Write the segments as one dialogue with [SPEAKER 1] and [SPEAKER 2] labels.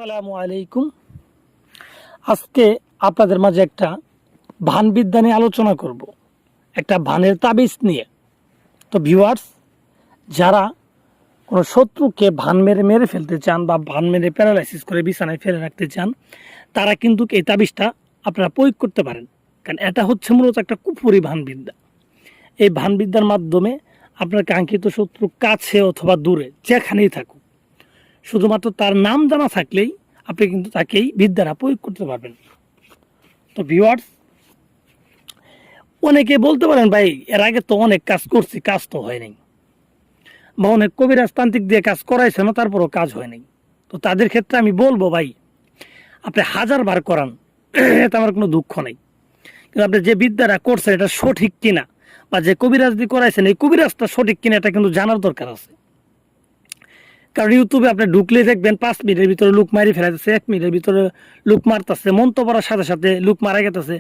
[SPEAKER 1] আসসালামু আলাইকুম। আজকে আপনাদের মাঝে একটা ভান বিদ্যা নিয়ে আলোচনা করব, একটা ভানের তাবিজ নিয়ে। তো ভিউয়ার্স, যারা কোনো শত্রুকে ভান মেরে মেরে ফেলতে চান বা ভান মেরে প্যারালাইসিস করে বিছানায় ফেলে রাখতে চান, তারা কিন্তু এই তাবিজটা আপনারা প্রয়োগ করতে পারেন। কারণ এটা হচ্ছে মূলত একটা কুফরি ভান বিদ্যা। এই ভান বিদ্যার মাধ্যমে আপনার কাঙ্ক্ষিত শত্রু কাছে অথবা দূরে যেখানেই থাকুক, শুধুমাত্র তার নাম জানা থাকলেই আপনি কিন্তু তাকেই বিদ্যাটা প্রয়োগ করতে পারবেন। তো ভিউয়ার্স, অনেকে বলতে পারেন, ভাই এর আগে তো অনেক কাজ করছি, কাজ তো হয় নাই, বা অনেক কবিরাজ তান্ত্রিক দিয়ে কাজ করাইছে না, তারপরও কাজ হয় নাই। তো তাদের ক্ষেত্রে আমি বলবো, ভাই আপনি 1000 বার করান, এতে আমার কোনো দুঃখ নেই। কিন্তু আপনি যে বিদ্যাটা করছেন এটা সঠিক কিনা, বা যে কবিরাজ দিয়ে করাইছেন এই কবিরাজটা সঠিক কিনা, এটা কিন্তু জানার দরকার আছে। কারণ ইউটিউবে আপনি ঢুকলে দেখবেন 5 মিনিটের ভিতরে লুক মারি ফেলাইতেছে, 1 মিনিটের ভিতরে লুক মারতেছে, মন্ত্র পড়ার সাথে সাথে লুক মারা গেতেছে।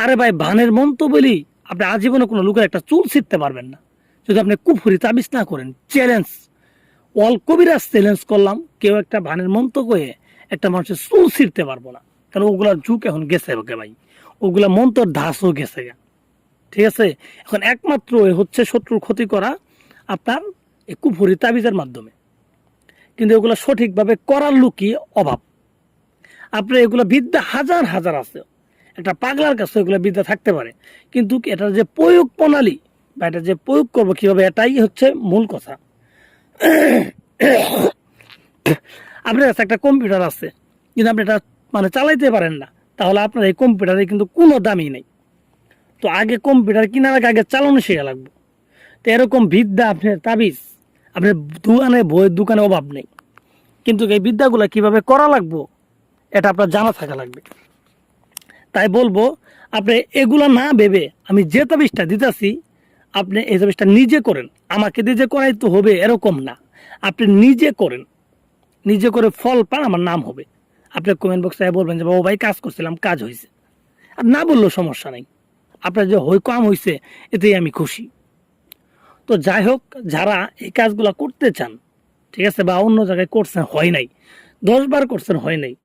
[SPEAKER 1] আরে ভাই, ভানের মন্ত্র বলি আপনি আজীবনে কোনো লুকের একটা চুল ছিঁড়তে পারবেন না, যদি আপনি কুফুরি তাবিজ না করেন। চ্যালেঞ্জ, অল কবিরাজ চ্যালেঞ্জ করলাম, কেউ একটা ভানের মন্ত্র কয়ে একটা মানুষের চুল ছিঁড়তে পারবো না। কারণ ওগুলার যুগ এখন গেছে ওকে ভাই, ওগুলা মন্ত্রর ধাসও গেছে। ঠিক আছে, এখন একমাত্র হচ্ছে শত্রুর ক্ষতি করা আপনার এই কুফুরি তাবিজের মাধ্যমে। কিন্তু এগুলো সঠিকভাবে করার লোকই অভাব। আপনার এগুলো বিদ্যা হাজার হাজার আছে, একটা পাগলার কাছে এগুলো বিদ্যা থাকতে পারে, কিন্তু এটার যে প্রয়োগ প্রণালী বা এটা যে প্রয়োগ করবো কিভাবে, এটাই হচ্ছে মূল কথা। আপনার কাছে একটা কম্পিউটার আছে, কিন্তু আপনি এটা মানে চালাইতে পারেন না, তাহলে আপনার এই কম্পিউটারে কিন্তু কোনো দামই নেই। তো আগে কম্পিউটার কেনার আগে চালানো শেখা লাগবে। তো এরকম বিদ্যা, আপনার তাবিজ আপনার দোকানে, বইয়ের দোকানে অভাব নেই, কিন্তু এই বিদ্যাগুলো কিভাবে করা লাগবে এটা আপনার জানা থাকা লাগবে। তাই বলবো, আপনি এগুলা না ভেবে আমি যে তাবিজটা দিতেছি, আপনি এই তাবিজটা নিজে করেন। আমাকে দিয়ে যে করাই তো হবে এরকম না, আপনি নিজে করেন, নিজে করে ফল পান, আমার নাম হবে। আপনি কমেন্ট বক্সে বলবেন যে বাবু ভাই কাজ করছিলাম, কাজ হয়েছে। আর না বললেও সমস্যা নেই, আপনার যে কাম হয়েছে এতেই আমি খুশি। তো যাই হোক, যারা এই কাজগুলো করতে চান, ঠিক আছে, বা অন্য জায়গায় করছেন হয় নাই, 10 বার করছেন হয় নাই,